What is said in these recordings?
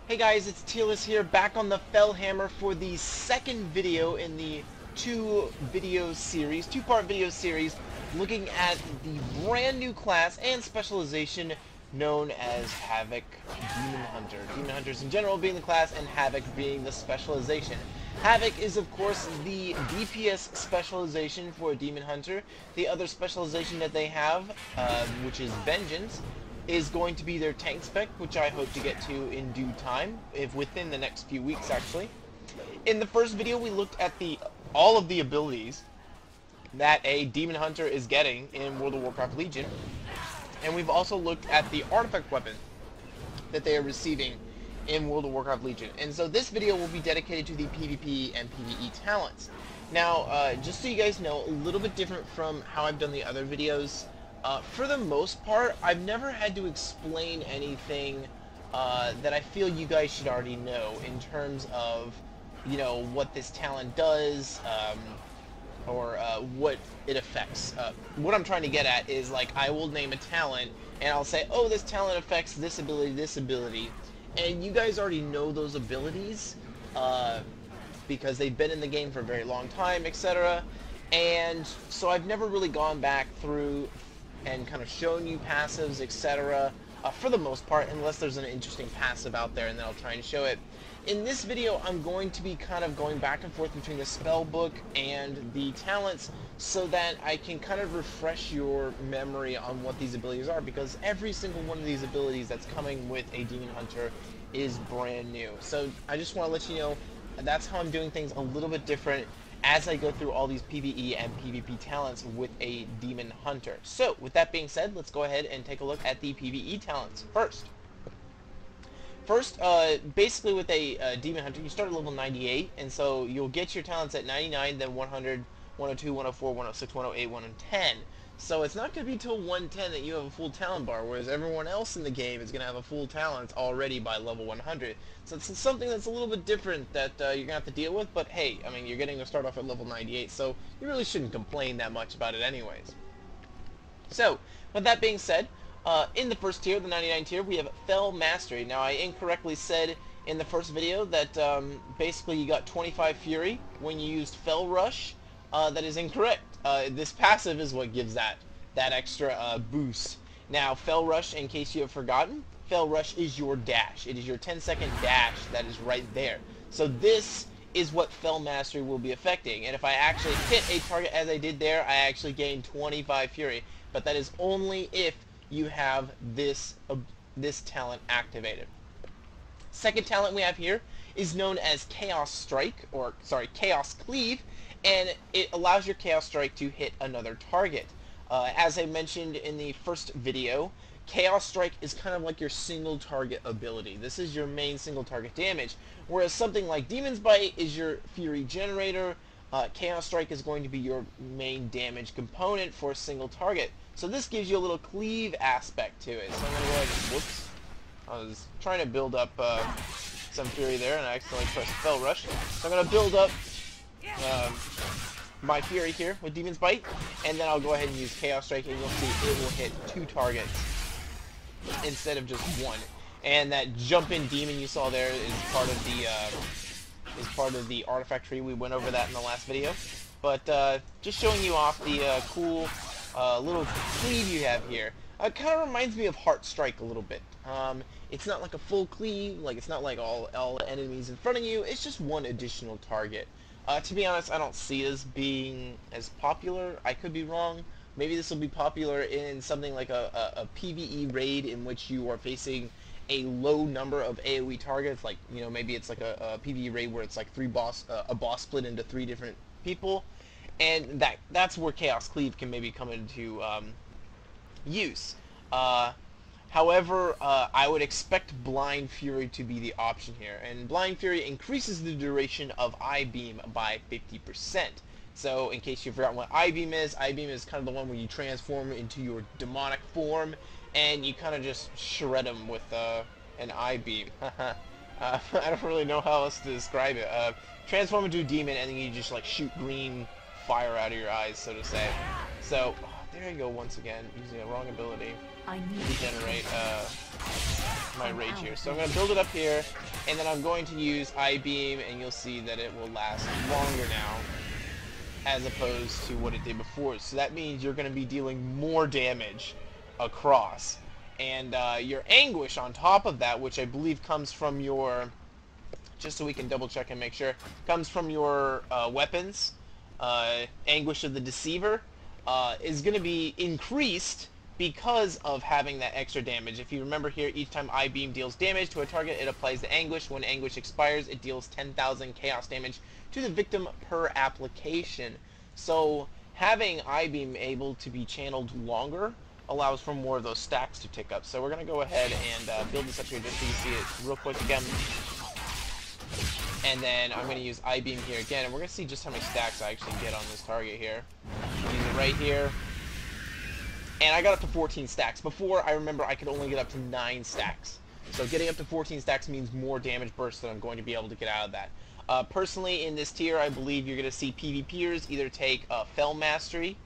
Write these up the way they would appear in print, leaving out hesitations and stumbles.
Hey guys, it's Tearless here, back on the Fellhammer for the second video in the two-part video series, looking at the brand new class and specialization known as Havoc Demon Hunter. Demon Hunters in general being the class, and Havoc being the specialization. Havoc is, of course, the DPS specialization for a Demon Hunter. The other specialization that they have, which is Vengeance, is going to be their tank spec, which I hope to get to in due time, if within the next few weeks actually. In the first video we looked at all of the abilities that a Demon Hunter is getting in World of Warcraft Legion, and we've also looked at the artifact weapon that they are receiving in World of Warcraft Legion. And so this video will be dedicated to the PvP and PvE talents. Now, just so you guys know, a little bit different from how I've done the other videos. For the most part, I've never had to explain anything that I feel you guys should already know in terms of, you know, what this talent does, or what it affects. What I'm trying to get at is, like, I will name a talent, and I'll say, oh, this talent affects this ability, and you guys already know those abilities, because they've been in the game for a very long time, etc. And so I've never really gone back through and kind of shown you passives, etc. For the most part, unless there's an interesting passive out there, and then I'll try and show it. In this video, I'm going to be kind of going back and forth between the spell book and the talents, so that I can kind of refresh your memory on what these abilities are, because every single one of these abilities that's coming with a Demon Hunter is brand new. So I just want to let you know that's how I'm doing things a little bit different as I go through all these PvE and PvP talents with a Demon Hunter. So, with that being said, let's go ahead and take a look at the PvE talents first. First, basically with a Demon Hunter, you start at level 98, and so you'll get your talents at 99, then 100, 102, 104, 106, 108, 110. So it's not going to be till 110 that you have a full talent bar, whereas everyone else in the game is going to have a full talent already by level 100. So it's something that's a little bit different that you're going to have to deal with, but hey, I mean, you're getting to start off at level 98, so you really shouldn't complain that much about it anyways. So, with that being said, in the first tier, the 99 tier, we have Fel Mastery. Now, I incorrectly said in the first video that basically you got 25 Fury when you used Fel Rush. That is incorrect. This passive is what gives that extra boost. Now, Fel Rush, in case you have forgotten, Fel Rush is your dash. It is your 10-second dash that is right there. So this is what Fel Mastery will be affecting. And if I actually hit a target as I did there, I actually gain 25 Fury. But that is only if you have this talent activated. Second talent we have here is known as Chaos Strike, or sorry, Chaos Cleave, and it allows your Chaos Strike to hit another target. As I mentioned in the first video, Chaos Strike is kind of like your single target ability. This is your main single target damage, whereas something like Demon's Bite is your Fury generator. Chaos Strike is going to be your main damage component for a single target. So this gives you a little cleave aspect to it. So I'm going to go ahead and, whoops, I was trying to build up some Fury there, and I accidentally pressed Fel Rush. So I'm going to build up my Fury here with Demon's Bite, and then I'll go ahead and use Chaos Strike, and you'll see it will hit 2 targets instead of just 1. And that jump-in demon you saw there is part of the artifact tree. We went over that in the last video. But just showing you off the cool little cleave you have here. It kind of reminds me of Heart Strike a little bit. It's not like a full cleave, like it's not like all enemies in front of you. It's just one additional target. To be honest, I don't see this being as popular. I could be wrong. Maybe this will be popular in something like a PvE raid in which you are facing a low number of AoE targets. Like, you know, maybe it's like a PvE raid where it's like a boss split into 3 different people, and that's where Chaos Cleave can maybe come into use. However, I would expect Blind Fury to be the option here, and Blind Fury increases the duration of I-Beam by 50%. So, in case you've forgotten what I-Beam is kind of the one where you transform into your demonic form, and you kind of just shred them with an I-Beam. I don't really know how else to describe it. Transform into a demon, and then you just like shoot green fire out of your eyes, so to say. So, there you go once again, using a wrong ability I to need generate my rage here. So I'm going to build it up here, and then I'm going to use I-Beam, and you'll see that it will last longer now, as opposed to what it did before. So that means you're going to be dealing more damage across. And your Anguish on top of that, which I believe comes from your, just so we can double check and make sure, comes from your weapons, Anguish of the Deceiver, is going to be increased because of having that extra damage. If you remember here, each time I-Beam deals damage to a target, it applies the Anguish. When Anguish expires, it deals 10,000 chaos damage to the victim per application. So having I-Beam able to be channeled longer allows for more of those stacks to tick up. So we're going to go ahead and build this up here just so you see it real quick again. And then I'm going to use I-Beam here again, and we're going to see just how many stacks I actually get on this target here. Use it right here. And I got up to 14 stacks. Before, I remember I could only get up to 9 stacks. So getting up to 14 stacks means more damage bursts that I'm going to be able to get out of that. Personally, in this tier, I believe you're going to see PvPers either take Fel Mastery,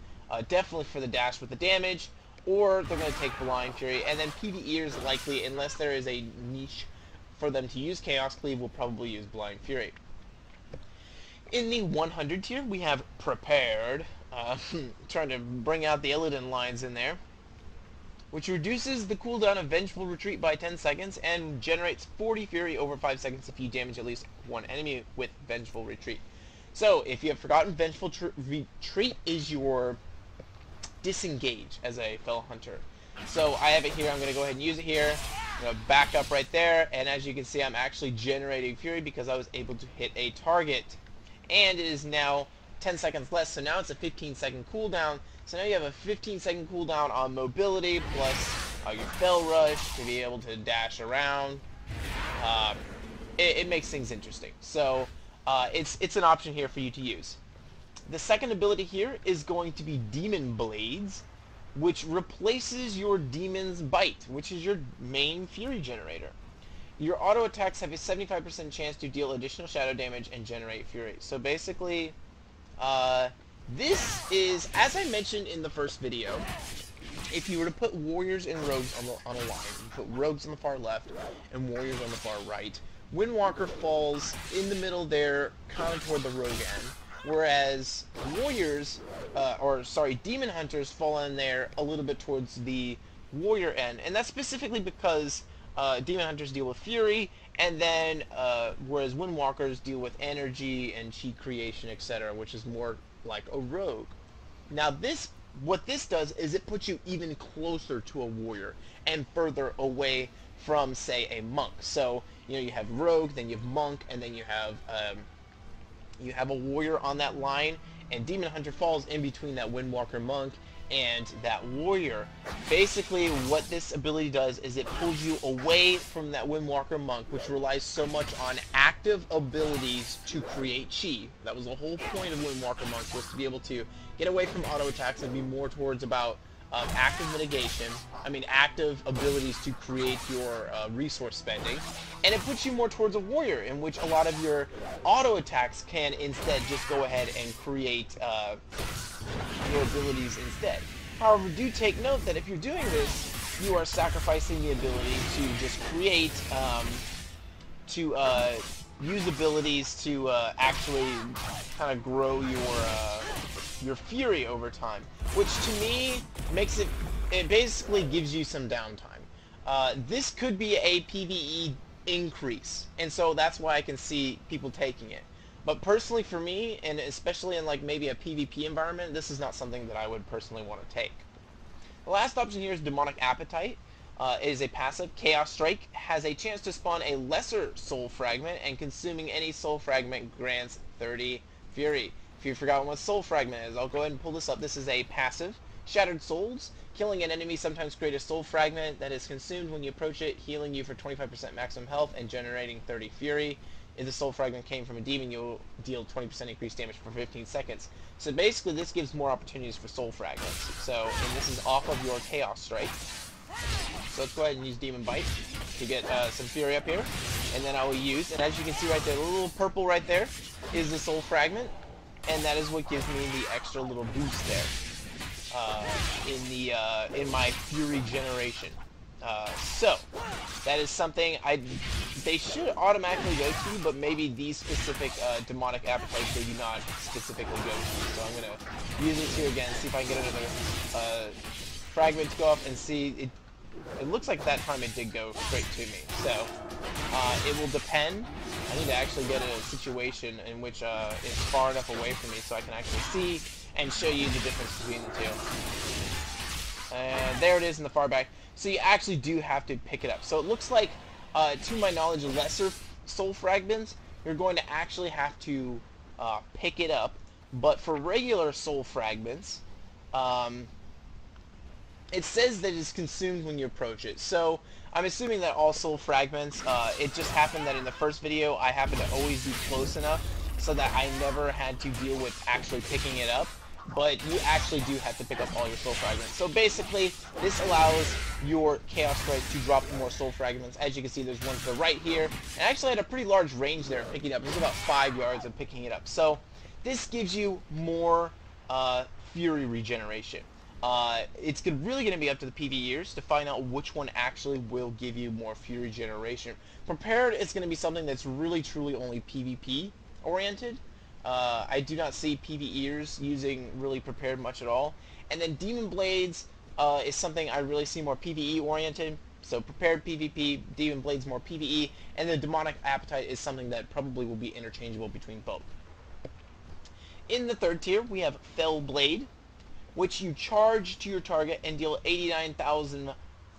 definitely for the dash with the damage, or they're going to take Blind Fury, and then PvEers likely, unless there is a niche for them to use Chaos Cleave, will probably use Blind Fury. In the 100 tier, we have Prepared, trying to bring out the Illidan lines in there, which reduces the cooldown of Vengeful Retreat by 10 seconds and generates 40 Fury over 5 seconds if you damage at least one enemy with Vengeful Retreat. So, if you have forgotten, Vengeful Retreat is your disengage as a Fel Hunter. So I have it here, I'm going to go ahead and use it here. I'm going to back up right there, and as you can see, I'm actually generating Fury because I was able to hit a target. And it is now 10 seconds less, so now it's a 15-second cooldown. So now you have a 15-second cooldown on mobility, plus your Fel Rush to be able to dash around. It makes things interesting. So it's an option here for you to use. The second ability here is going to be Demon Blades, which replaces your Demon's Bite, which is your main Fury generator. Your auto attacks have a 75% chance to deal additional shadow damage and generate Fury. So basically, this is, as I mentioned in the first video, if you were to put warriors and rogues on a line, you put rogues on the far left and warriors on the far right, Windwalker falls in the middle there, kind of toward the rogue end. Whereas warriors, demon hunters fall in there a little bit towards the warrior end, and that's specifically because demon hunters deal with fury, and then whereas windwalkers deal with energy and chi creation, etc., which is more like a rogue. Now what this does is it puts you even closer to a warrior and further away from, say, a monk. So you have rogue, then you have monk, and then you have a warrior on that line, and Demon Hunter falls in between that Windwalker monk and that warrior. Basically, what this ability does is it pulls you away from that Windwalker monk, which relies so much on active abilities to create chi. That was the whole point of Windwalker monk, was to be able to get away from auto attacks and be more towards about active mitigation, active abilities to create your resource spending, and it puts you more towards a warrior, in which a lot of your auto attacks can instead just go ahead and create your abilities instead. However, do take note that if you're doing this, you are sacrificing the ability to just create, use abilities to actually kind of grow your fury over time, which to me makes it basically gives you some downtime. This could be a PvE increase, and so that's why I can see people taking it. But personally for me, and especially in like maybe a PvP environment, this is not something that I would personally want to take. The last option here is Demonic Appetite. It is a passive. Chaos Strike has a chance to spawn a lesser soul fragment, and consuming any soul fragment grants 30 fury. If you've forgotten what soul fragment is, I'll go ahead and pull this up. This is a passive. Shattered souls. Killing an enemy sometimes create a soul fragment that is consumed when you approach it, healing you for 25% maximum health and generating 30 fury. If the soul fragment came from a demon, you'll deal 20% increased damage for 15 seconds. So basically this gives more opportunities for soul fragments. So, and this is off of your Chaos Strike. So let's go ahead and use Demon Bite to get some fury up here. And then I will use, and as you can see right there, the little purple right there is the soul fragment. And that is what gives me the extra little boost there. in my Fury generation. So that is something they should automatically go to, but maybe these specific demonic appetites they do not specifically go to. So I'm gonna use this here again, see if I can get another fragment to go up, and see it. It looks like that time it did go straight to me. So it will depend. I need to actually get in a situation in which it's far enough away from me so I can actually see and show you the difference between the two. And there it is in the far back. So you actually do have to pick it up. So it looks like, to my knowledge, lesser soul fragments, you're going to actually have to pick it up. But for regular soul fragments, it says that it's consumed when you approach it. So I'm assuming that all soul fragments, it just happened that in the first video I happened to always be close enough so that I never had to deal with actually picking it up. But you actually do have to pick up all your soul fragments. So basically, this allows your Chaos Strike to drop more soul fragments. As you can see, there's one to the right here. And I actually had a pretty large range there of picking it up. There's about 5 yards of picking it up. So this gives you more Fury regeneration. It's really going to be up to the PvEers to find out which one actually will give you more Fury generation. Prepared is going to be something that's really truly only PvP oriented. I do not see PvEers using really Prepared much at all. And then Demon Blades is something I really see more PvE oriented. So Prepared PvP, Demon Blades more PvE, and the Demonic Appetite is something that probably will be interchangeable between both. In the third tier, we have Fell Blade, which you charge to your target and deal 89,000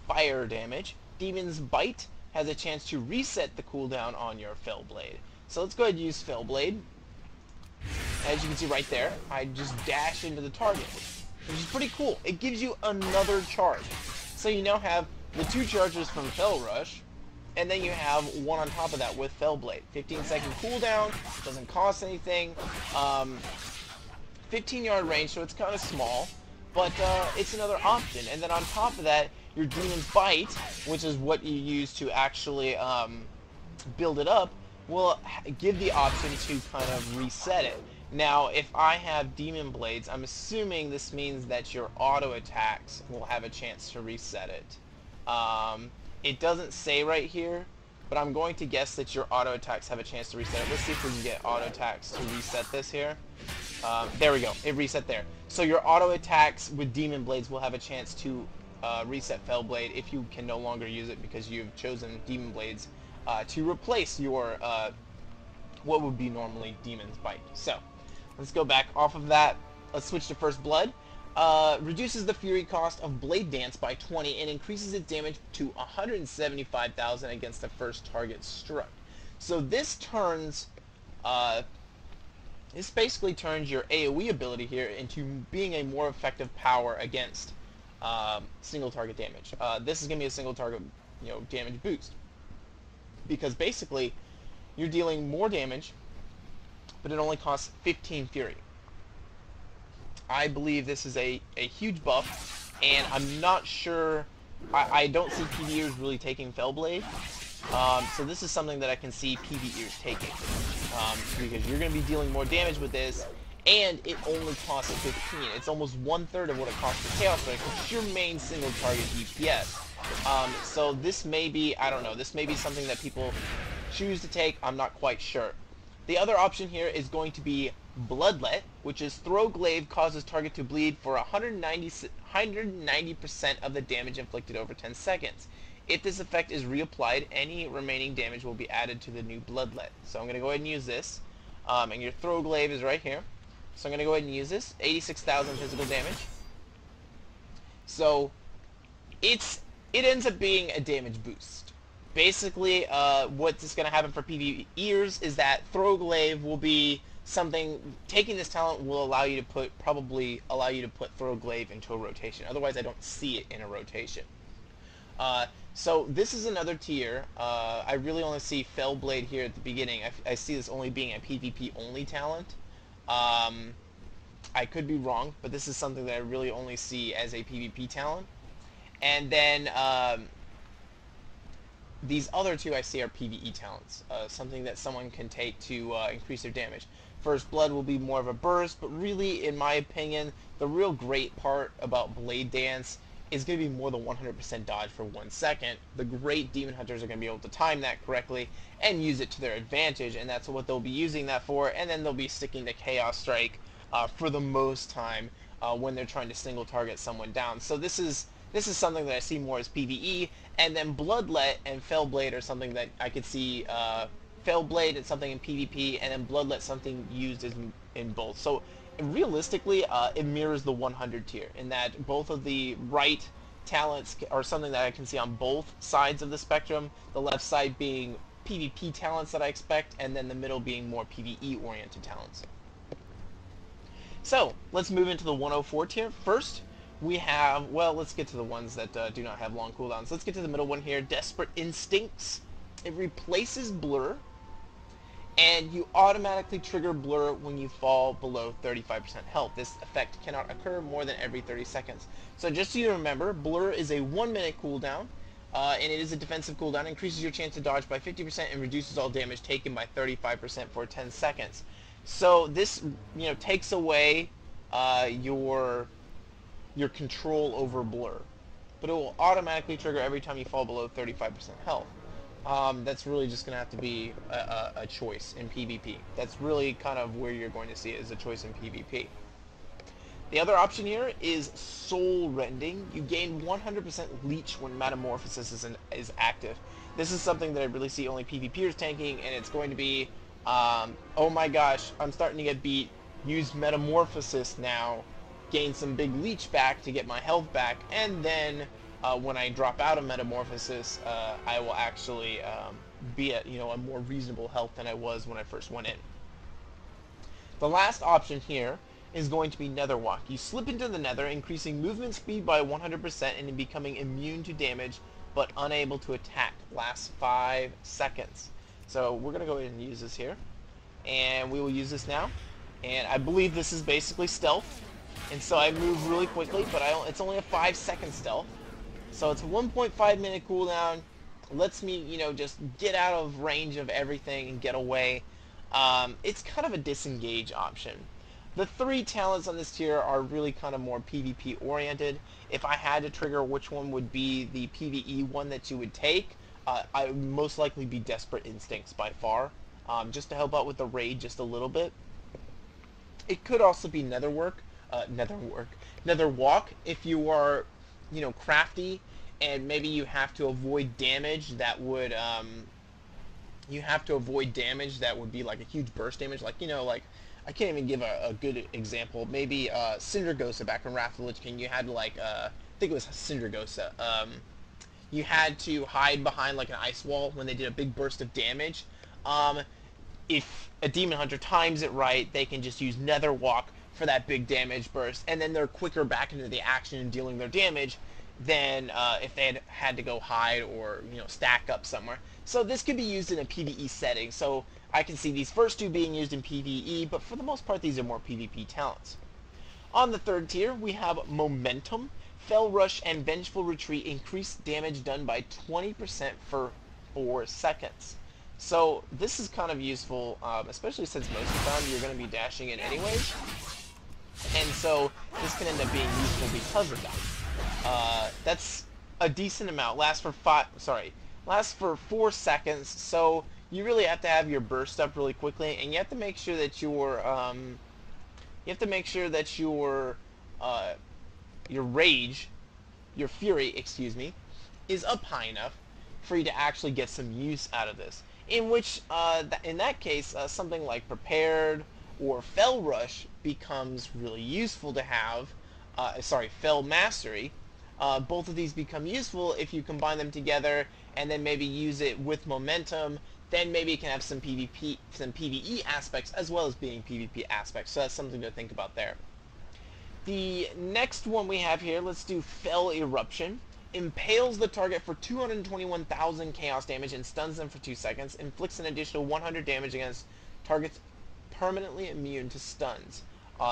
fire damage. Demon's Bite has a chance to reset the cooldown on your Fell Blade. So let's go ahead and use Fell Blade. As you can see right there, I just dash into the target, which is pretty cool. It gives you another charge. So you now have the 2 charges from Fell Rush, and then you have one on top of that with Fell Blade. 15-second cooldown, doesn't cost anything. 15-yard range, so it's kind of small, but it's another option. And then on top of that, your Demon's Bite, which is what you use to actually build it up, will give the option to kind of reset it. Now, if I have Demon Blades, I'm assuming this means that your auto attacks will have a chance to reset it. It doesn't say right here, but I'm going to guess that your auto attacks have a chance to reset it. Let's see if we can get auto attacks to reset this here. There we go. It reset there. So your auto attacks with Demon Blades will have a chance to reset Fell Blade if you can no longer use it because you've chosen Demon Blades to replace your what would be normally Demon's Bite. So let's go back off of that. Let's switch to First Blood. Reduces the Fury cost of Blade Dance by 20 and increases its damage to 175,000 against the first target struck. So this turns this basically turns your AoE ability here into being a more effective power against single target damage. This is going to be a single target, damage boost, because basically you're dealing more damage, but it only costs 15 Fury. I believe this is a huge buff, and I'm not sure. I don't see PvEers really taking Fell Blade. So this is something that I can see PvEers taking, because you're going to be dealing more damage with this, and it only costs 15. It's almost 1/3 of what it costs for Chaos Strike, which is your main single target DPS. So this may be, I don't know, this may be something that people choose to take. I'm not quite sure. The other option here is going to be Bloodlet, which is Throw Glaive causes target to bleed for 190% of the damage inflicted over 10 seconds. If this effect is reapplied, any remaining damage will be added to the new Bloodlet. So I'm going to go ahead and use this. And your Throw Glaive is right here. So I'm going to go ahead and use this. 86,000 physical damage. So it ends up being a damage boost. Basically, what's going to happen for PvEers is that Throw Glaive will be something. Taking this talent will allow you to probably allow you to put Throw Glaive into a rotation. Otherwise, I don't see it in a rotation. So this is another tier. I really only see Fell Blade here at the beginning. I see this only being a PvP only talent. I could be wrong, but this is something that I really only see as a PvP talent. And then these other two I see are PvE talents, something that someone can take to increase their damage. First Blood will be more of a burst, but really, in my opinion, the real great part about Blade Dance is going to be more than 100% dodge for 1 second. The great Demon Hunters are going to be able to time that correctly and use it to their advantage, and that's what they'll be using that for, and then they'll be sticking to Chaos Strike for the most time when they're trying to single target someone down. So this is something that I see more as PvE, and then Bloodlet and Fellblade are something that I could see Fellblade is something in PvP, and then Bloodlet something used in both. So realistically, it mirrors the 100 tier in that both of the right talents are something that I can see on both sides of the spectrum. The left side being PvP talents that I expect, and then the middle being more PvE oriented talents. So let's move into the 104 tier. First, we have, well, let's get to the ones that do not have long cooldowns. Let's get to the middle one here, Desperate Instincts. It replaces Blur, and you automatically trigger Blur when you fall below 35% health. This effect cannot occur more than every 30 seconds. So just so you remember, Blur is a 1-minute cooldown, and it is a defensive cooldown. It increases your chance to dodge by 50% and reduces all damage taken by 35% for 10 seconds. So this, takes away your control over Blur, but it will automatically trigger every time you fall below 35% health. That's really just going to have to be a choice in PvP. That's really kind of where you're going to see it, is a choice in PvP. The other option here is Soul Rending. You gain 100% Leech when Metamorphosis is active. This is something that I really see only PvPers tanking, and it's going to be, oh my gosh, I'm starting to get beat, use Metamorphosis now, gain some big Leech back to get my health back, and then when I drop out of Metamorphosis, I will actually be at a more reasonable health than I was when I first went in. The last option here is going to be Nether Walk. You slip into the Nether, increasing movement speed by 100% and becoming immune to damage but unable to attack. Lasts 5 seconds. So we're going to go ahead and use this here, and we will use this now. And I believe this is basically stealth, and so I move really quickly, but it's only a 5-second stealth. So it's a 1.5 minute cooldown. Lets me, just get out of range of everything and get away. It's kind of a disengage option. The 3 talents on this tier are really kind of more PvP oriented. If I had to trigger which one would be the PvE one that you would take, I would most likely be Desperate Instincts by far, just to help out with the raid just a little bit. It could also be Nether Walk if you are, crafty, and maybe you have to avoid damage that would be like a huge burst damage, like I can't even give a good example. Maybe Syndragosa back in Wrath of the Lich King, you had I think it was Syndragosa, you had to hide behind like an ice wall when they did a big burst of damage. If a Demon Hunter times it right, they can just use Nether Walk for that big damage burst, and then they're quicker back into the action and dealing their damage than if they had to go hide or stack up somewhere. So this could be used in a PvE setting. So I can see these first 2 being used in PvE, but for the most part these are more PvP talents. On the 3rd tier we have Momentum. Fell Rush and Vengeful Retreat increase damage done by 20% for 4 seconds. So this is kind of useful, especially since most of the time you're going to be dashing in anyways. And so this can end up being useful because of that. That's a decent amount. Lasts for 4 seconds. So you really have to have your burst up really quickly, and you have to make sure that your rage, your fury, excuse me, is up high enough for you to actually get some use out of this. In which, in that case, something like Prepared or Fell Rush becomes really useful to have. Fell Mastery. Both of these become useful if you combine them together and then maybe use it with Momentum. Then maybe it can have some PvE aspects as well as being PvP aspects. So that's something to think about there. The next one we have here, let's do Fell Eruption. Impales the target for 221,000 chaos damage and stuns them for 2 seconds. Inflicts an additional 100 damage against targets permanently immune to stuns.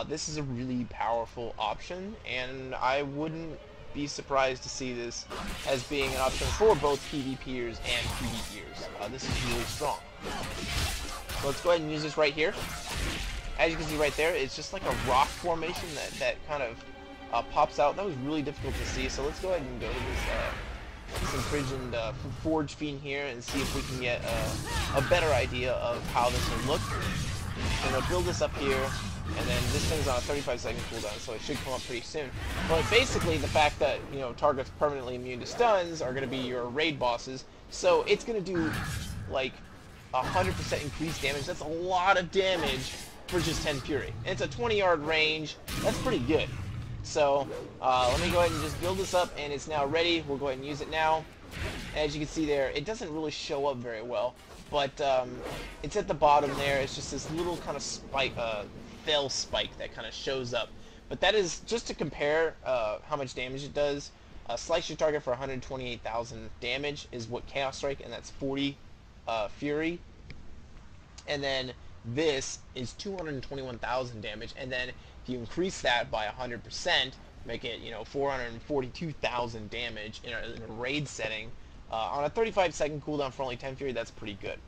This is a really powerful option, and I wouldn't be surprised to see this as being an option for both PvPers and PvEers. This is really strong. So let's go ahead and use this right here. As you can see right there, it's just like a rock formation that kind of pops out. That was really difficult to see, so let's go ahead and go to this imprisoned Forge Fiend here and see if we can get a better idea of how this will look. And we'll build this up here, and then this thing's on a 35-second cooldown, so it should come up pretty soon. But basically, the fact that, you know, targets permanently immune to stuns are going to be your raid bosses, so it's going to do, like, 100% increased damage. That's a lot of damage for just 10 Fury. And it's a 20-yard range. That's pretty good. So, let me go ahead and just build this up, and it's now ready. We'll go ahead and use it now. As you can see there, it doesn't really show up very well, but it's at the bottom there. It's just this little kind of spike, fell spike that kind of shows up. But that is, just to compare how much damage it does, slice your target for 128,000 damage is what Chaos Strike, and that's 40 Fury. And then this is 221,000 damage, and then if you increase that by 100%, make it, you know, 442,000 damage in a raid setting, on a 35-second cooldown for only 10 Fury, that's pretty good.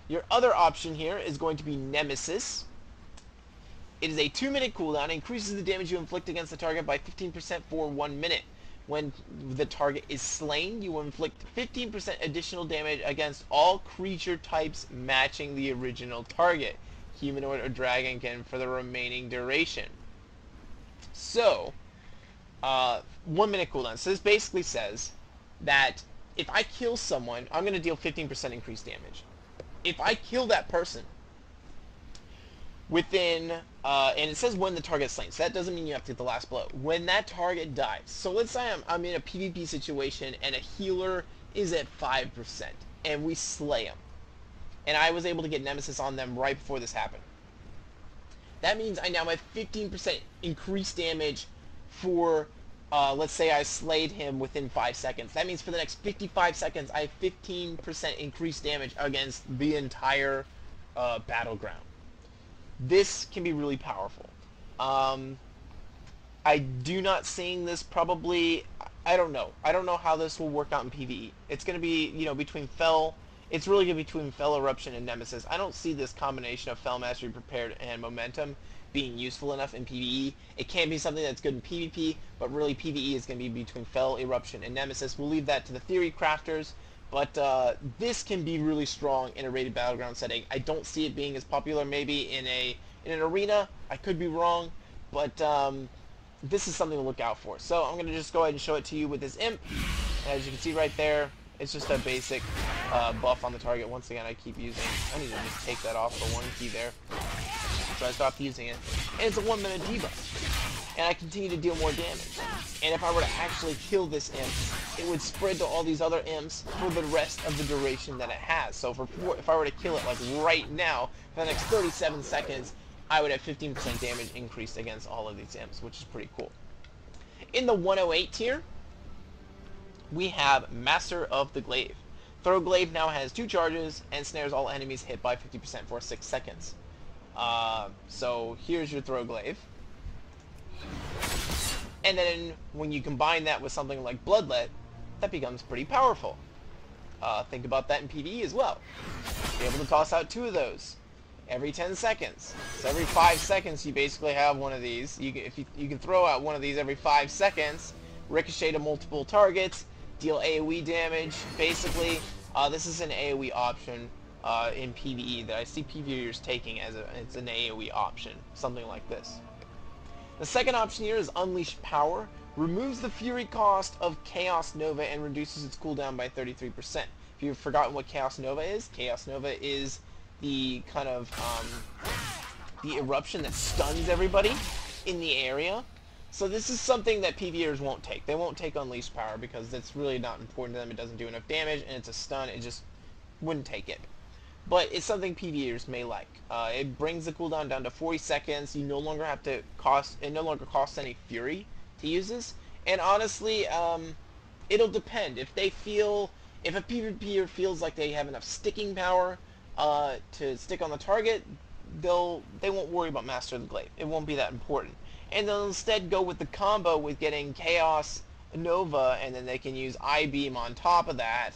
Your other option here is going to be Nemesis. It is a 2-minute cooldown, increases the damage you inflict against the target by 15% for 1 minute. When the target is slain, you will inflict 15% additional damage against all creature types matching the original target, humanoid or dragonkin, for the remaining duration. So, 1 minute cooldown. So this basically says that if I kill someone, I'm going to deal 15% increased damage. If I kill that person within, and it says when the target's slain, so that doesn't mean you have to get the last blow. When that target dies, so let's say I'm in a PvP situation and a healer is at 5%, and we slay him, and I was able to get Nemesis on them right before this happened. That means I now have 15% increased damage for, let's say I slayed him within 5 seconds. That means for the next 55 seconds, I have 15% increased damage against the entire battleground. This can be really powerful. I do not seeing this probably, I don't know. I don't know how this will work out in PvE. It's going to be, you know, between Fel, it's really going to be between Fel Eruption and Nemesis. I don't see this combination of Fel Mastery, Prepared, and Momentum being useful enough in PvE. It can be something that's good in PvP, but really PvE is going to be between Fel, Eruption, and Nemesis. We'll leave that to the theory crafters, but this can be really strong in a rated battleground setting. I don't see it being as popular maybe in an arena. I could be wrong, but this is something to look out for. So I'm going to just go ahead and show it to you with this imp. As you can see right there, it's just a basic buff on the target. Once again, I keep using, I need to just take that off for one key there. So I stopped using it. And it's a 1 minute debuff. And I continue to deal more damage. And if I were to actually kill this imp, it would spread to all these other imps for the rest of the duration that it has. So if I were to kill it like right now, for the next 37 seconds, I would have 15% damage increased against all of these imps, which is pretty cool. In the 108 tier, we have Master of the Glaive. Throw Glaive now has 2 charges and snares all enemies hit by 50% for 6 seconds. So here's your Throw Glaive. And then when you combine that with something like Bloodlet, that becomes pretty powerful. Think about that in PvE as well. Be able to toss out 2 of those every 10 seconds. So every 5 seconds you basically have one of these. You can throw out one of these every 5 seconds, ricochet to multiple targets, deal AoE damage. Basically, this is an AoE option in PvE that I see PvEers taking as it's an AoE option, something like this. The second option here is Unleash Power. Removes the Fury cost of Chaos Nova and reduces its cooldown by 33%. If you've forgotten what Chaos Nova is the kind of the eruption that stuns everybody in the area. So this is something that PvEers won't take. They won't take Unleashed Power because it's really not important to them. It doesn't do enough damage, and it's a stun. It just wouldn't take it. But it's something PvEers may like. It brings the cooldown down to 40 seconds. You no longer have to it no longer costs any Fury to use this. And honestly, it'll depend. If a PvPer feels like they have enough sticking power to stick on the target, they won't worry about Master of the Glaive. It won't be that important. And they'll instead go with the combo with getting Chaos Nova, and then they can use I-Beam on top of that.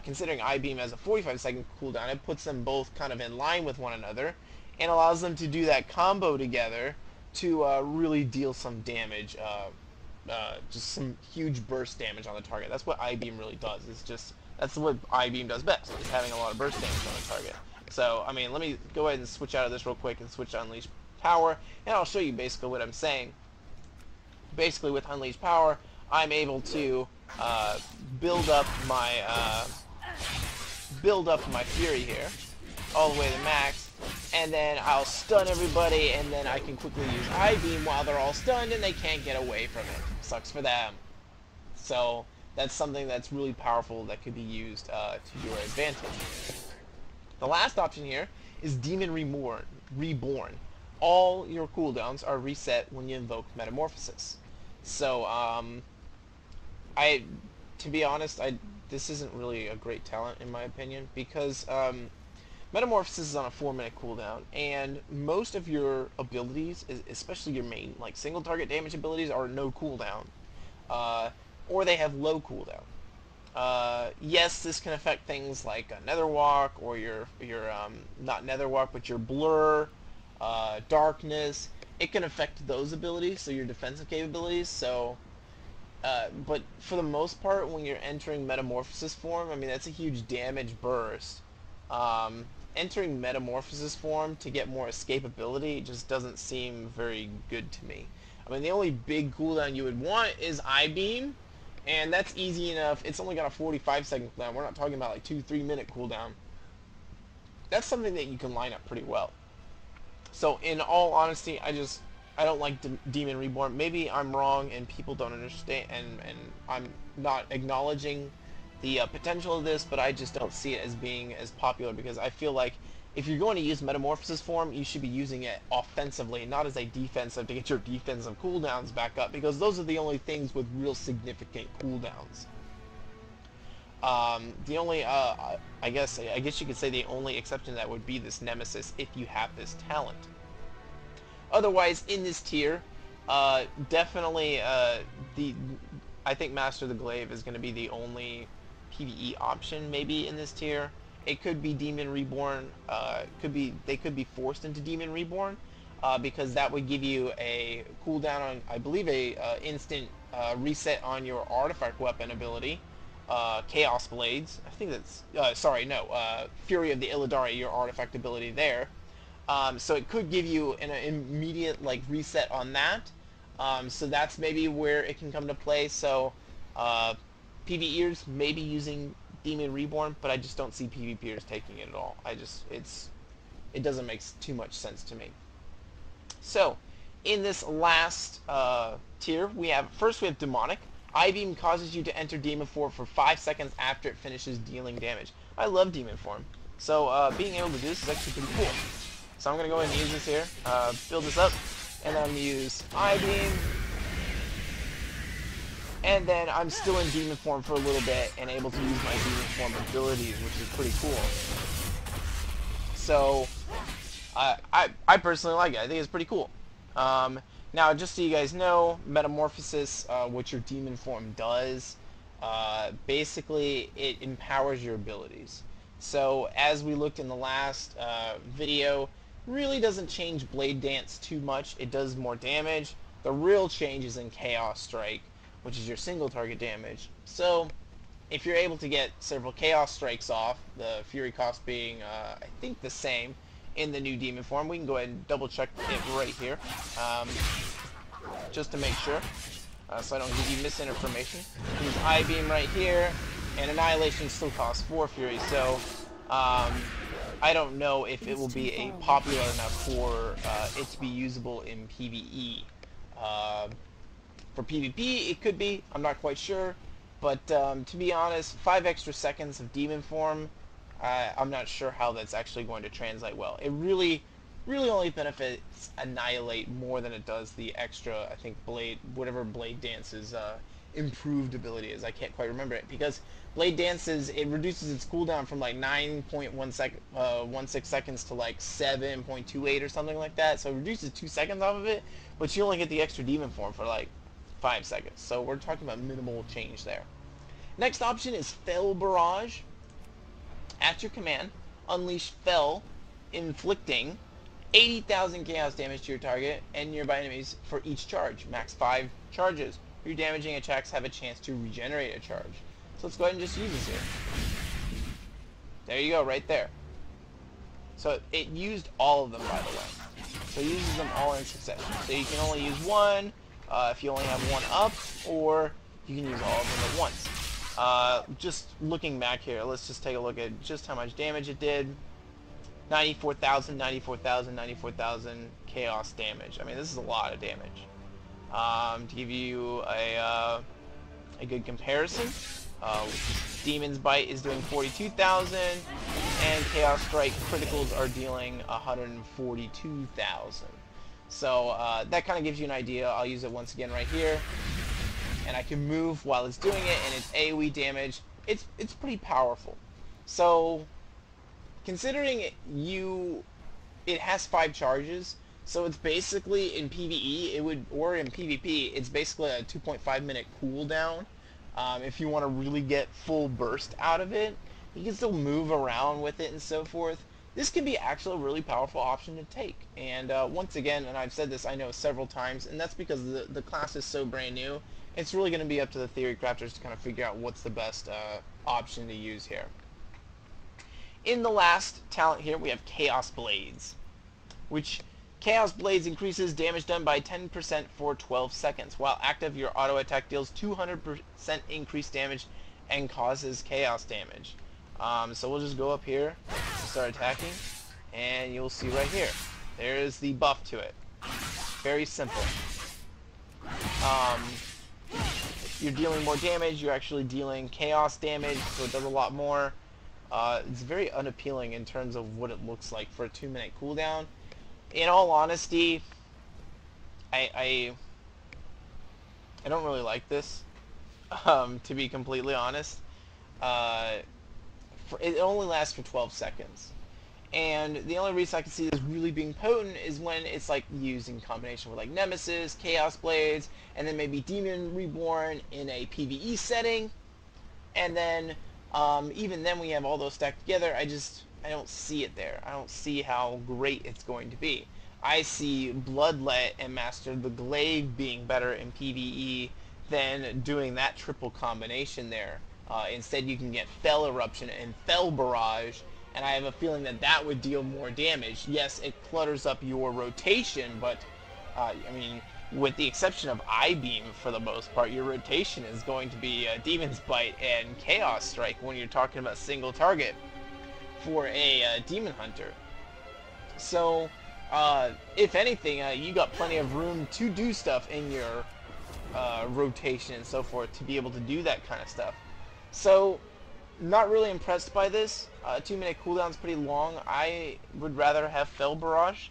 Considering I-Beam has a 45-second cooldown, it puts them both kind of in line with one another. and allows them to do that combo together to really deal some damage, just some huge burst damage on the target. That's what I-Beam really does. That's what I-Beam does best, is having a lot of burst damage on the target. So, I mean, let me go ahead and switch out of this real quick and switch to Unleash Power, and I'll show you basically what I'm saying. Basically, with Unleash Power, I'm able to build up my Fury here, all the way to max, and then I'll stun everybody, and then I can quickly use I-Beam while they're all stunned and they can't get away from it. Sucks for them. So that's something that's really powerful that could be used to your advantage. The last option here is Demon Reborn. All your cooldowns are reset when you invoke Metamorphosis. So, to be honest, this isn't really a great talent in my opinion, because Metamorphosis is on a 4-minute cooldown, and most of your abilities, especially your main like single target damage abilities, are no cooldown, or they have low cooldown. Yes, this can affect things like Netherwalk, or your not Netherwalk, but your Blur, Darkness. It can affect those abilities, so your defensive capabilities. So, but for the most part, when you're entering Metamorphosis form, I mean, that's a huge damage burst. Entering Metamorphosis form to get more escapability just doesn't seem very good to me. I mean, the only big cooldown you would want is I-Beam, and that's easy enough. It's only got a 45-second cooldown. We're not talking about like 2-3 minute cooldown. That's something that you can line up pretty well. So in all honesty, I don't like Demon Reborn. Maybe I'm wrong and people don't understand, and I'm not acknowledging the potential of this, but I just don't see it as being as popular, because I feel like if you're going to use Metamorphosis form, you should be using it offensively, not as a defensive, to get your defensive cooldowns back up, because those are the only things with real significant cooldowns. The only, I guess you could say the only exception to that would be this Nemesis, if you have this talent. Otherwise, in this tier, definitely, I think Master of the Glaive is going to be the only PvE option, maybe, in this tier. It could be Demon Reborn. They could be forced into Demon Reborn, because that would give you a cooldown on, I believe, a instant reset on your artifact weapon ability. Chaos Blades. I think that's... Fury of the Illidari, your artifact ability there. So it could give you an immediate like reset on that. So that's maybe where it can come to play. So PvEers may be using Demon Reborn, but I just don't see PvPers taking it at all. It doesn't make too much sense to me. So in this last tier, we have Demonic. I-Beam causes you to enter Demon Form for 5 seconds after it finishes dealing damage. I love Demon Form, so being able to do this is actually pretty cool. So I'm going to go ahead and use this here, build this up, and then I'm going to use I-Beam, and then I'm still in Demon Form for a little bit and able to use my Demon Form abilities, which is pretty cool. So I personally like it. I think it's pretty cool. Now, just so you guys know, Metamorphosis, what your Demon Form does, basically it empowers your abilities. So, as we looked in the last video, really doesn't change Blade Dance too much. It does more damage. The real change is in Chaos Strike, which is your single target damage. So, if you're able to get several Chaos Strikes off, the Fury cost being, I think, the same in the new Demon Form, we can go ahead and double check it right here, just to make sure, so I don't give you misinformation. Use I-Beam right here, and Annihilation still costs 4 Fury, so I don't know if it will be popular enough for it to be usable in PvE. For PvP, it could be, I'm not quite sure, but to be honest, 5 extra seconds of Demon Form, I'm not sure how that's actually going to translate well. It really only benefits Annihilate more than it does the extra, I think, whatever Blade Dance's improved ability is. I can't quite remember it, because Blade Dance's, it reduces its cooldown from like 9.16 seconds to like 7.28 or something like that. So it reduces 2 seconds off of it, but you only get the extra Demon Form for like 5 seconds. So we're talking about minimal change there. Next option is Fell Barrage. At your command, unleash Fell, inflicting 80,000 chaos damage to your target and nearby enemies for each charge. Max 5 charges. Your damaging attacks have a chance to regenerate a charge. So let's go ahead and just use this here. There you go, right there. So it used all of them, by the way. So it uses them all in succession. So you can only use one if you only have one up, or you can use all of them at once. Just looking back here, let's just take a look at just how much damage it did. 94,000, 94,000, 94,000 chaos damage. I mean, this is a lot of damage. To give you a good comparison, Demon's Bite is doing 42,000, and Chaos Strike criticals are dealing 142,000. So that kind of gives you an idea. I'll use it once again right here, and I can move while it's doing it, and it's AoE damage. It's pretty powerful. So considering it has 5 charges, so it's basically in PvE or in PvP, it's basically a 2.5 minute cooldown. If you want to really get full burst out of it, you can still move around with it and so forth. This can be actually a really powerful option to take. And once again, and I've said this I know several times, and that's because the class is so brand new, it's really going to be up to the theory crafters to kind of figure out what's the best option to use here. In the last talent here, we have Chaos Blades, which Chaos Blades increases damage done by 10% for 12 seconds. While active, your auto attack deals 200% increased damage and causes chaos damage. So we'll just go up here, start attacking, and you'll see right here. There's the buff to it. Very simple. You're dealing more damage, you're actually dealing chaos damage, so it does a lot more. It's very unappealing in terms of what it looks like for a 2-minute cooldown. In all honesty, I don't really like this, to be completely honest. It only lasts for 12 seconds. And the only reason I can see this really being potent is when it's like used in combination with like Nemesis, Chaos Blades, and then maybe Demon Reborn in a PvE setting. And then even then we have all those stacked together. I don't see it there. I don't see how great it's going to be. I see Bloodlet and Master the Glaive being better in PvE than doing that triple combination there. Instead you can get Fel Eruption and Fel Barrage, and I have a feeling that that would deal more damage. Yes, it clutters up your rotation, but I mean, with the exception of I-Beam for the most part, your rotation is going to be Demon's Bite and Chaos Strike when you're talking about single target for a Demon Hunter. So, if anything, you got plenty of room to do stuff in your rotation and so forth to be able to do that kind of stuff. So, not really impressed by this. 2-minute cooldown's pretty long. I would rather have Fel Barrage.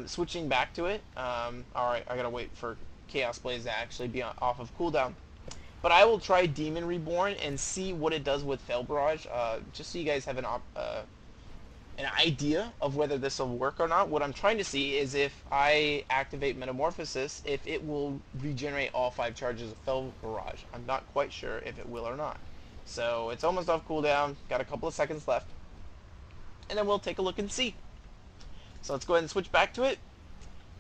Switching back to it, alright, I gotta wait for Chaos Blaze to actually be off of cooldown. But I will try Demon Reborn and see what it does with Fel Barrage, just so you guys have an idea of whether this will work or not. What I'm trying to see is if I activate Metamorphosis, if it will regenerate all 5 charges of Fel Barrage. I'm not quite sure if it will or not. So it's almost off cooldown, got a couple of seconds left, and then we'll take a look and see. So let's go ahead and switch back to it,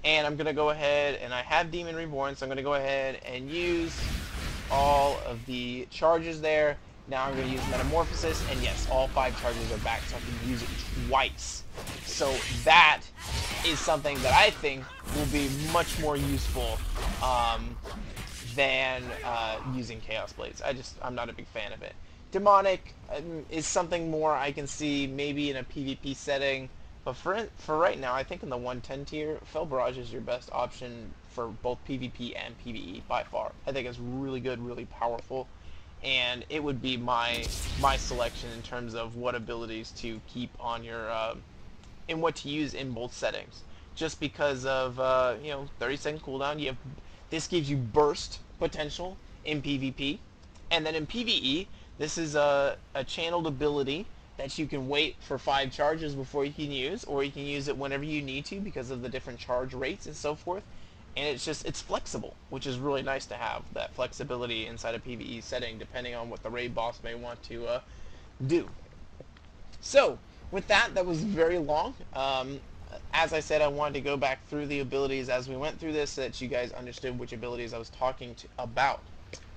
and I'm going to go ahead, and I have Demon Reborn, so I'm going to go ahead and use all of the charges there. Now I'm going to use Metamorphosis, and yes, all 5 charges are back, so I can use it twice. So that is something that I think will be much more useful than using Chaos Blades. I'm not a big fan of it. Demonic is something more I can see maybe in a PvP setting, but for right now, I think in the 110 tier, Fel Barrage is your best option for both PvP and PvE by far. I think it's really good, really powerful, and it would be my selection in terms of what abilities to keep on your and what to use in both settings. Just because of 30-second cooldown, this gives you burst potential in PvP, and then in PvE, this is a channeled ability that you can wait for 5 charges before you can use, or you can use it whenever you need to because of the different charge rates and so forth. And it's flexible, which is really nice to have that flexibility inside a PvE setting depending on what the raid boss may want to do. So with that was very long. As I said, I wanted to go back through the abilities as we went through this so that you guys understood which abilities I was talking about.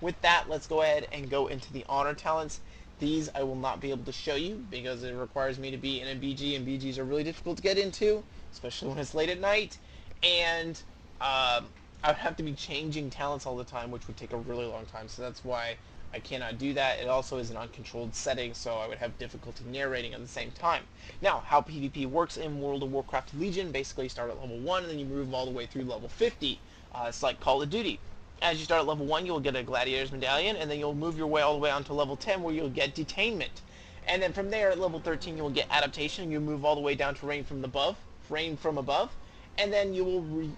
With that, let's go ahead and go into the honor talents. These I will not be able to show you because it requires me to be in a BG, and BGs are really difficult to get into, especially when it's late at night. And I would have to be changing talents all the time, which would take a really long time, so that's why I cannot do that. It also is an uncontrolled setting, so I would have difficulty narrating at the same time. Now, how PvP works in World of Warcraft Legion, basically you start at level 1 and then you move all the way through level 50. It's like Call of Duty. As you start at level 1, you'll get a Gladiator's Medallion, and then you'll move your way all the way on to level 10 where you'll get Detainment. And then from there, at level 13, you'll get Adaptation, and you move all the way down to Rain from Above, and then you will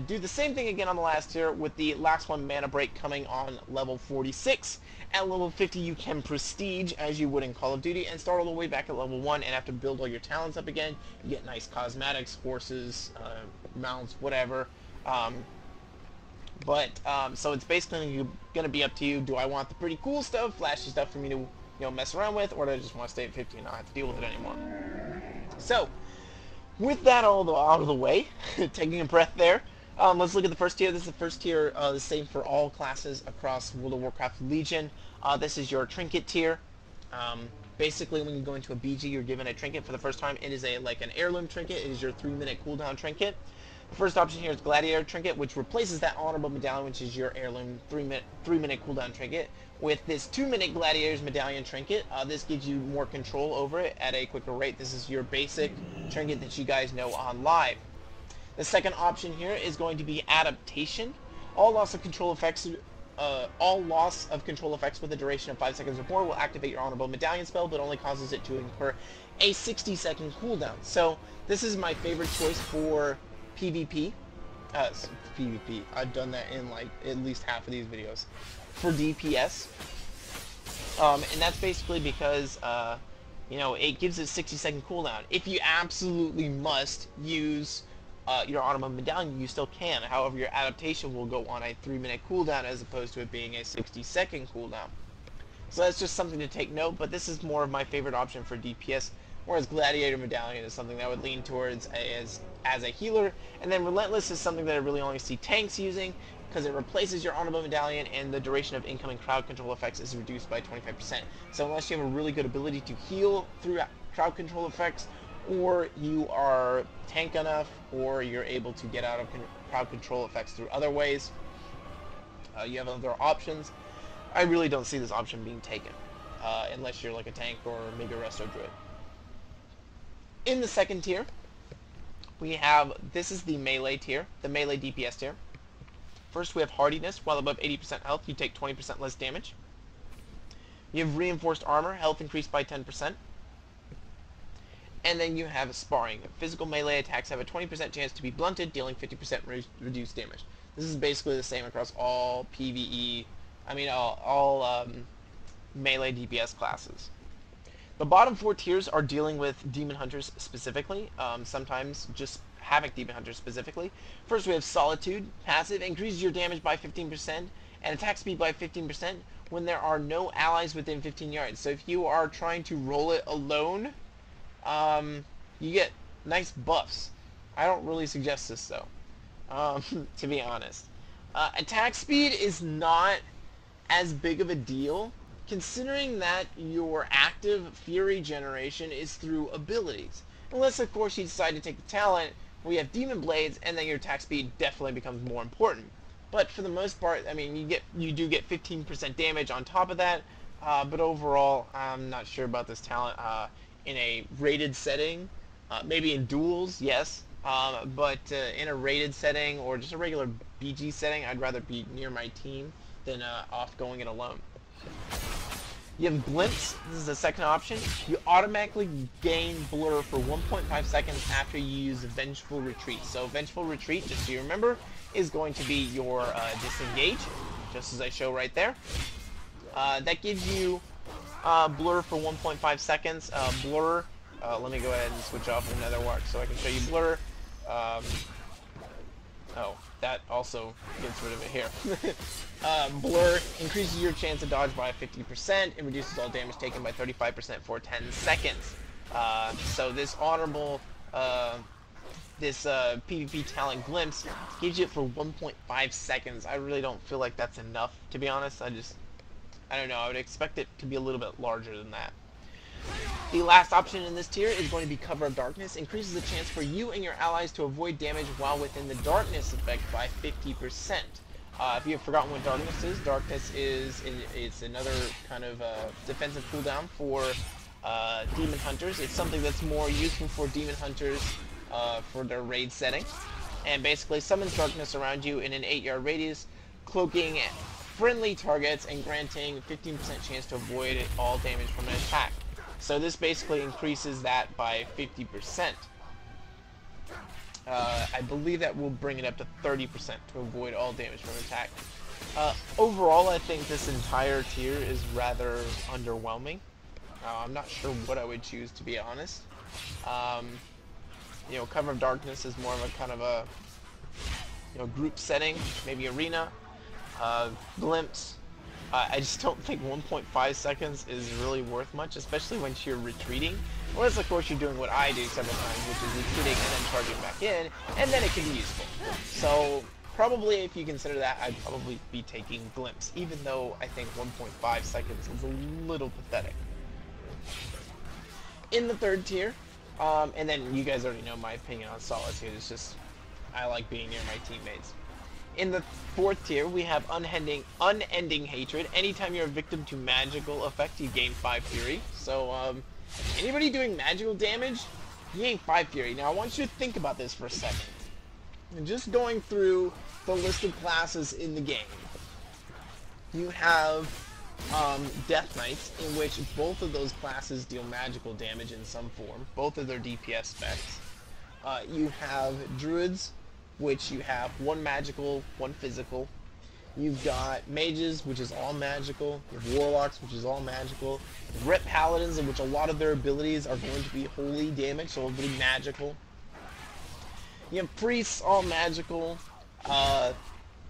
do the same thing again on the last tier, with the last one, Mana Break, coming on level 46. At level 50, you can Prestige, as you would in Call of Duty, and start all the way back at level 1, and have to build all your talents up again. You get nice cosmetics, horses, mounts, whatever. So it's basically going to be up to you. Do I want the pretty cool stuff, flashy stuff for me to mess around with, or do I just want to stay at 50 and not have to deal with it anymore? So, with that all out of the way, taking a breath there, let's look at the first tier. This is the first tier, the same for all classes across World of Warcraft Legion. This is your trinket tier. Basically, when you go into a BG, you're given a trinket for the first time. It is like an heirloom trinket. It is your 3-minute cooldown trinket. The first option here is Gladiator Trinket, which replaces that Honorable Medallion, which is your heirloom 3-minute cooldown trinket, with this 2-minute Gladiator's Medallion Trinket. This gives you more control over it at a quicker rate. This is your basic trinket that you guys know on live. The second option here is going to be Adaptation. All loss of control effects with a duration of 5 seconds or more will activate your Honorable Medallion spell, but only causes it to incur a 60-second cooldown. So this is my favorite choice for PvP. PvP. I've done that in like at least half of these videos. For DPS. And that's basically because it gives a 60-second cooldown. If you absolutely must use your Honorable Medallion, you still can. However, your Adaptation will go on a 3-minute cooldown as opposed to it being a 60-second cooldown. So that's just something to take note, but this is more of my favorite option for DPS, whereas Gladiator Medallion is something that I would lean towards as a healer, and then Relentless is something that I really only see tanks using, because it replaces your Honorable Medallion and the duration of incoming crowd control effects is reduced by 25%. So unless you have a really good ability to heal through crowd control effects, or you are tank enough, or you're able to get out of crowd control effects through other ways, you have other options. I really don't see this option being taken, unless you're like a tank or maybe a Resto Druid. In the second tier, we have, this is the melee tier, the melee DPS tier. First we have Hardiness. While above 80% health, you take 20% less damage. You have Reinforced Armor, health increased by 10%. And then you have Sparring. Physical melee attacks have a 20% chance to be blunted, dealing 50% reduced damage. This is basically the same across all PvE, all melee DPS classes. The bottom 4 tiers are dealing with Demon Hunters specifically, sometimes just Havoc Demon Hunters specifically. First we have Solitude. Passive increases your damage by 15% and attack speed by 15% when there are no allies within 15 yards. So if you are trying to roll it alone, you get nice buffs. I don't really suggest this though, to be honest. Attack speed is not as big of a deal, considering that your active Fury generation is through abilities. Unless, of course, you decide to take the talent where you have Demon Blades, and then your attack speed definitely becomes more important. But for the most part, you do get 15% damage on top of that, but overall, I'm not sure about this talent in a rated setting. Maybe in duels, yes, but in a rated setting or just a regular BG setting, I'd rather be near my team than off going it alone. You have Glimpse. This is the second option. You automatically gain Blur for 1.5 seconds after you use Vengeful Retreat. So Vengeful Retreat, just so you remember, is going to be your Disengage, just as I show right there. That gives you Blur for 1.5 seconds. Blur, let me go ahead and switch off another work so I can show you Blur. Oh, that also gets rid of it here. Blur increases your chance to dodge by 50%. It reduces all damage taken by 35% for 10 seconds. So this honorable this PvP talent Glimpse gives you it for 1.5 seconds. I really don't feel like that's enough, to be honest. I don't know, I would expect it to be a little bit larger than that. The last option in this tier is going to be Cover of Darkness. Increases the chance for you and your allies to avoid damage while within the darkness effect by 50%. If you have forgotten what Darkness is it's another kind of defensive cooldown for Demon Hunters. It's something that's more useful for Demon Hunters for their raid setting. And basically summons darkness around you in an 8-yard radius, cloaking friendly targets and granting 15% chance to avoid all damage from an attack. So this basically increases that by 50%. I believe that will bring it up to 30% to avoid all damage from an attack. Overall, I think this entire tier is rather underwhelming. I'm not sure what I would choose, to be honest. You know, Cover of Darkness is more of a kind of a group setting, maybe arena. Glimpse. I just don't think 1.5 seconds is really worth much, especially when you're retreating. Unless, of course, you're doing what I do several times, which is retreating and then charging back in, and then it can be useful. So, probably if you consider that, I'd probably be taking Glimpse, even though I think 1.5 seconds is a little pathetic. In the third tier, and then you guys already know my opinion on Solitude, it's just, I like being near my teammates. In the fourth tier, we have Unending Hatred. Anytime you're a victim to magical effect, you gain 5 Fury. So, anybody doing magical damage, you gain 5 Fury. Now, I want you to think about this for a second. And just going through the list of classes in the game, you have Death Knights, in which both of those classes deal magical damage in some form. Both of their DPS specs. You have Druids, which you have 1 magical, 1 physical. You've got Mages, which is all magical. You have Warlocks, which is all magical. Ret Paladins, in which a lot of their abilities are going to be holy damage, so it'll be magical. You have Priests, all magical.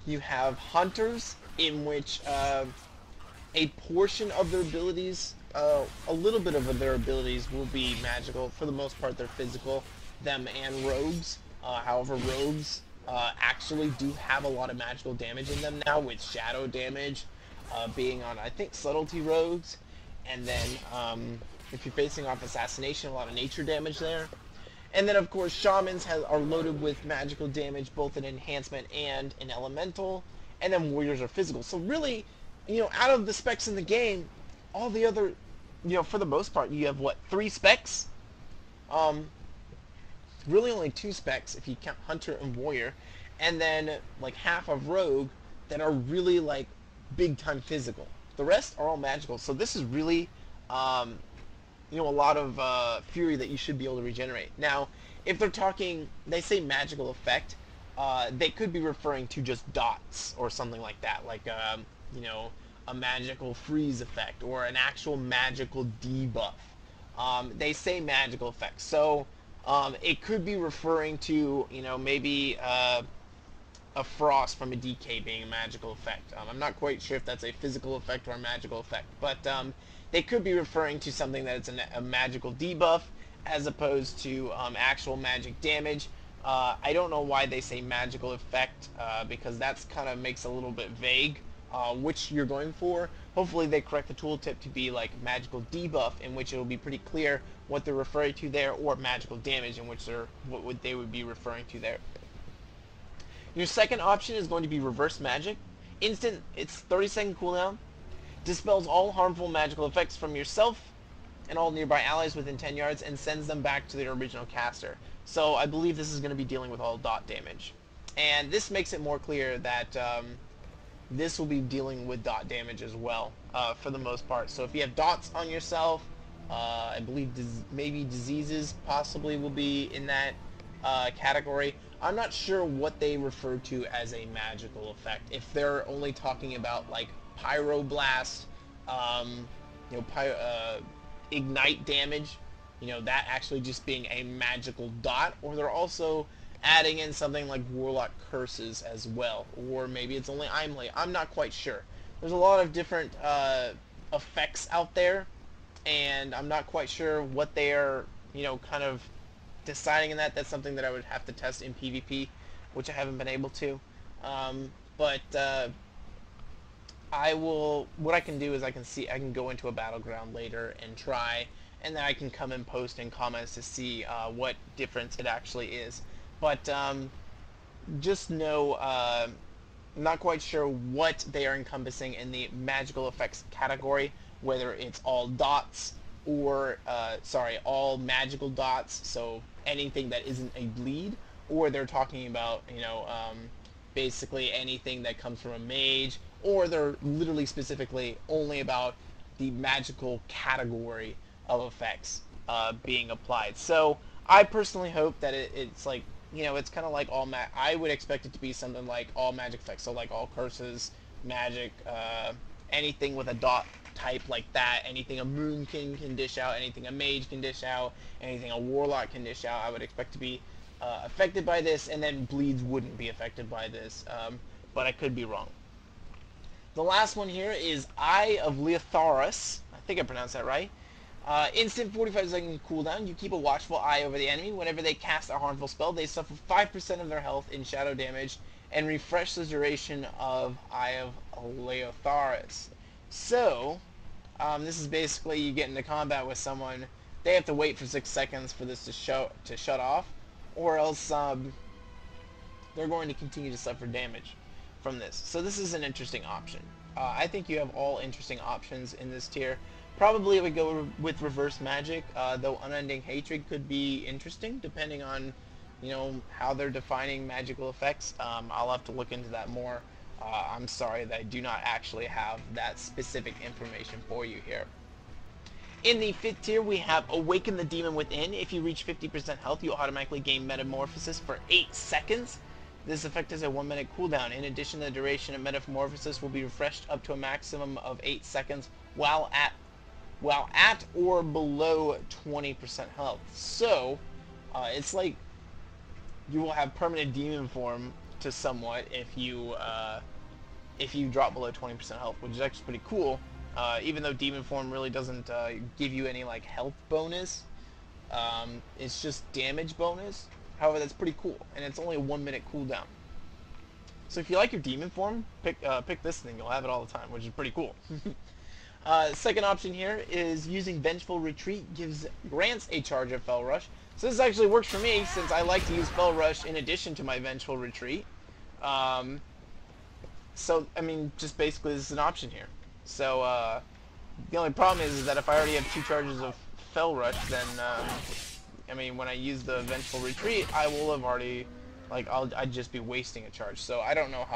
You have Hunters, in which a portion of their abilities, a little bit of their abilities will be magical. For the most part, they're physical. Them and Rogues. However, Rogues actually do have a lot of magical damage in them now, with Shadow damage being on, I think, Subtlety Rogues. And then, if you're facing off Assassination, a lot of nature damage there. And then, of course, Shamans are loaded with magical damage, both in Enhancement and in Elemental. And then Warriors are physical. So really, out of the specs in the game, all the other, for the most part, you have, what, 3 specs? Really only 2 specs if you count Hunter and Warrior, and then like half of Rogue that are really like big time physical. The rest are all magical, so this is really a lot of fury that you should be able to regenerate. Now, if they're talking, they say magical effect, they could be referring to just dots or something like that, like a magical freeze effect or an actual magical debuff. They say magical effect, so it could be referring to, maybe a frost from a DK being a magical effect. I'm not quite sure if that's a physical effect or a magical effect, but they could be referring to something that it's a magical debuff as opposed to actual magic damage. I don't know why they say magical effect, because that's kind of makes a little bit vague which you're going for. Hopefully they correct the tooltip to be like magical debuff, in which it will be pretty clear what they're referring to there, or magical damage, in which they would be referring to there. Your second option is going to be Reverse Magic. Instant, it's 30-second cooldown. Dispels all harmful magical effects from yourself and all nearby allies within 10 yards and sends them back to their original caster. So I believe this is going to be dealing with all dot damage. And this makes it more clear that this will be dealing with dot damage as well, for the most part. So if you have dots on yourself, I believe maybe diseases possibly will be in that category. I'm not sure what they refer to as a magical effect. If they're only talking about like pyroblast, ignite damage, that actually just being a magical dot, or they're also adding in something like Warlock Curses as well, or maybe it's only Imlay. I'm not quite sure. There's a lot of different effects out there, and I'm not quite sure what they are, kind of deciding on that. That's something that I would have to test in PvP, which I haven't been able to. But I will. What I can do is I can go into a battleground later and try, and then I can come and post in comments to see what difference it actually is. But just know, I'm not quite sure what they are encompassing in the magical effects category, whether it's all dots or, all magical dots, so anything that isn't a bleed, or they're talking about, basically anything that comes from a mage, or they're literally specifically only about the magical category of effects being applied. So I personally hope that it's like, it's kind of like I would expect it to be something like all magic effects, so like all curses, magic, anything with a dot type like that, anything a moon king can dish out, anything a mage can dish out, anything a warlock can dish out, I would expect to be affected by this, and then bleeds wouldn't be affected by this, but I could be wrong. The last one here is Eye of Leotharis. I think I pronounced that right. Instant 45-second cooldown. You keep a watchful eye over the enemy. Whenever they cast a harmful spell, they suffer 5% of their health in shadow damage and refresh the duration of Eye of Leotharis. So, this is basically you get into combat with someone. They have to wait for 6 seconds for this to shut off, or else they're going to continue to suffer damage from this. So this is an interesting option. I think you have all interesting options in this tier. Probably I would go with reverse magic, though unending hatred could be interesting depending on, how they're defining magical effects. I'll have to look into that more. I'm sorry that I do not actually have that specific information for you here. In the 5th tier, we have Awaken the Demon Within. If you reach 50% health, you automatically gain Metamorphosis for 8 seconds. This effect has a 1-minute cooldown. In addition, the duration of Metamorphosis will be refreshed up to a maximum of 8 seconds while at or below 20% health. So, it's like you will have permanent demon form to somewhat if you drop below 20% health, which is actually pretty cool. Even though demon form really doesn't give you any like health bonus, it's just damage bonus. However, that's pretty cool, and it's only a 1-minute cooldown. So if you like your demon form, pick this thing. You'll have it all the time, which is pretty cool. Second option here is using Vengeful Retreat grants a charge of Fel Rush. So this actually works for me since I like to use Fel Rush in addition to my Vengeful Retreat. So I mean, just basically this is an option here. So the only problem is that if I already have 2 charges of Fel Rush, then I mean, when I use the Vengeful Retreat, I will have already, I'd just be wasting a charge. So I don't know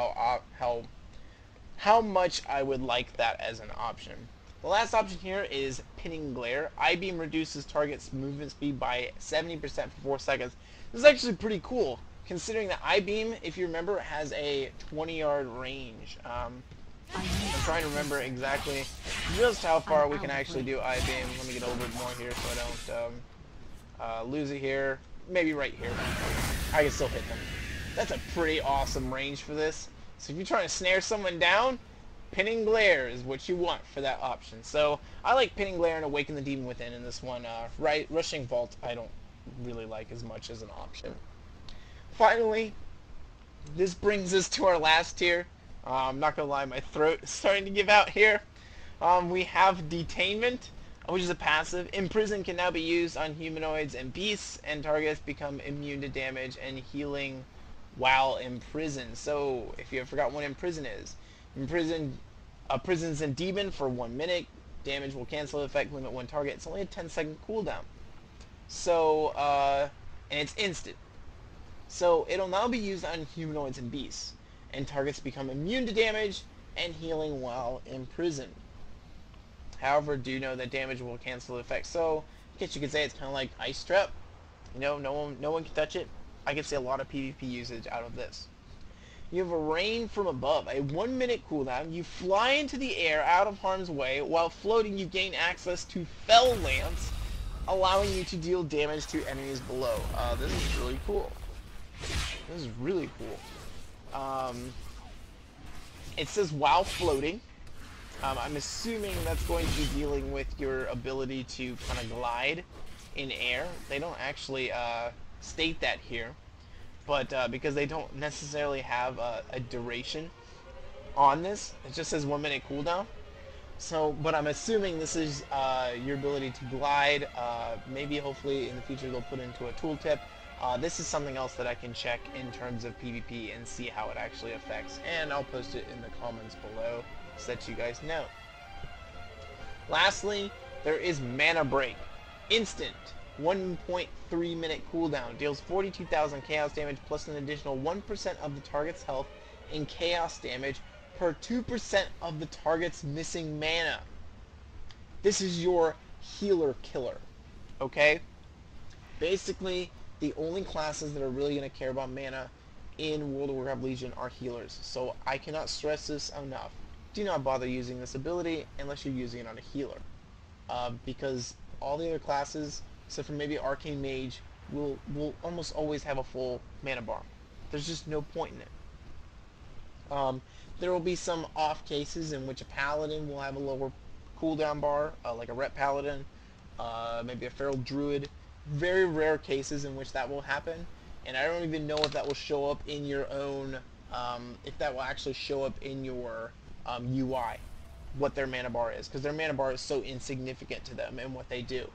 how much I would like that as an option. The last option here is Pinning Glare. I-Beam reduces target's movement speed by 70% for 4 seconds. This is actually pretty cool, considering that I-Beam, if you remember, has a 20-yard range. I'm trying to remember exactly just how far we can actually do I-Beam. Let me get a little bit more here so I don't lose it here. Maybe right here. I can still hit them. That's a pretty awesome range for this. So if you're trying to snare someone down, Pinning Glare is what you want for that option. So I like Pinning Glare and Awaken the Demon Within in this one. Rushing Vault I don't really like as much as an option. Finally, this brings us to our last tier. I'm not gonna lie, my throat is starting to give out here. We have Detainment, which is a passive. Imprison can now be used on humanoids and beasts, and targets become immune to damage and healing while imprisoned. So, if you have forgotten what Imprison is, Prison's a demon for 1 minute. Damage will cancel the effect, limit 1 target. It's only a 10-second cooldown. So, and it's instant. So, it'll now be used on humanoids and beasts, and targets become immune to damage and healing while imprisoned. However, do know that damage will cancel the effect. So, I guess you could say it's kind of like Ice Trap. No one can touch it. I could see a lot of PvP usage out of this. You have a Rain from Above, a 1-minute cooldown. You fly into the air out of harm's way. While floating, you gain access to Fel Lance, allowing you to deal damage to enemies below. This is really cool. This is really cool. It says while floating. I'm assuming that's going to be dealing with your ability to kind of glide in air. They don't actually state that here, but because they don't necessarily have a duration on this, it just says 1 minute cooldown. So, but I'm assuming this is your ability to glide. Maybe, hopefully, in the future they'll put into a tooltip. This is something else that I can check in terms of PvP and see how it actually affects. And I'll post it in the comments below so that you guys know. Lastly, there is Mana Break. Instant. 1.3 minute cooldown. Deals 42,000 chaos damage plus an additional 1% of the target's health in chaos damage per 2% of the target's missing mana. This is your healer killer. Okay? Basically, the only classes that are really going to care about mana in World of Warcraft Legion are healers. So I cannot stress this enough. Do not bother using this ability unless you're using it on a healer. Because all the other classes, except for maybe Arcane Mage, will almost always have a full mana bar. There's just no point in it. There will be some off cases in which a Paladin will have a lower cooldown bar, like a Ret Paladin, maybe a Feral Druid. Very rare cases in which that will happen, and I don't even know if that will show up in your own, if that will actually show up in your UI, what their mana bar is, because their mana bar is so insignificant to them and what they do.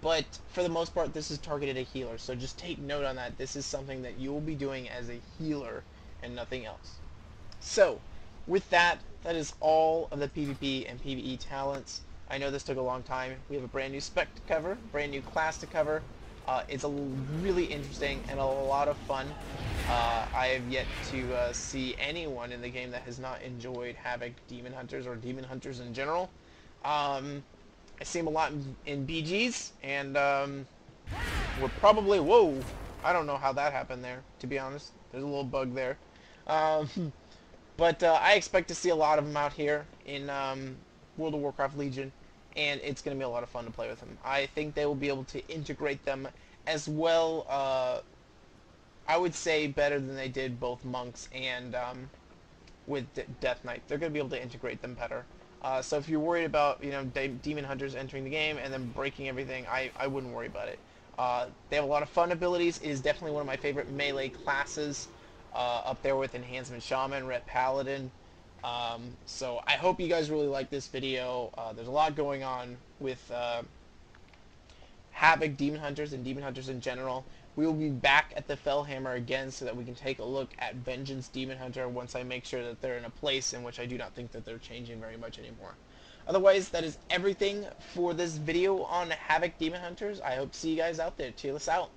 But for the most part, this is targeted at healers, so just take note on that. This is something that you will be doing as a healer and nothing else. So, with that, that is all of the PvP and PvE talents. I know this took a long time. We have a brand new spec to cover, brand new class to cover. It's really interesting and a lot of fun. I have yet to see anyone in the game that has not enjoyed Havoc Demon Hunters or Demon Hunters in general. I see them a lot in BGs, and we're probably... Whoa! I don't know how that happened there, to be honest. There's a little bug there. But I expect to see a lot of them out here in World of Warcraft Legion, and it's going to be a lot of fun to play with them. I think they will be able to integrate them as well, I would say better than they did both Monks and with Death Knight. They're going to be able to integrate them better. So if you're worried about, you know, Demon Hunters entering the game and then breaking everything, I wouldn't worry about it. They have a lot of fun abilities. It is definitely one of my favorite melee classes. Up there with Enhancement Shaman, Ret Paladin. So I hope you guys really like this video. There's a lot going on with Havoc Demon Hunters and Demon Hunters in general. We will be back at the Fellhammer again so that we can take a look at Vengeance Demon Hunter once I make sure that they're in a place in which I do not think that they're changing very much anymore. Otherwise, that is everything for this video on Havoc Demon Hunters. I hope to see you guys out there. Cheer us out.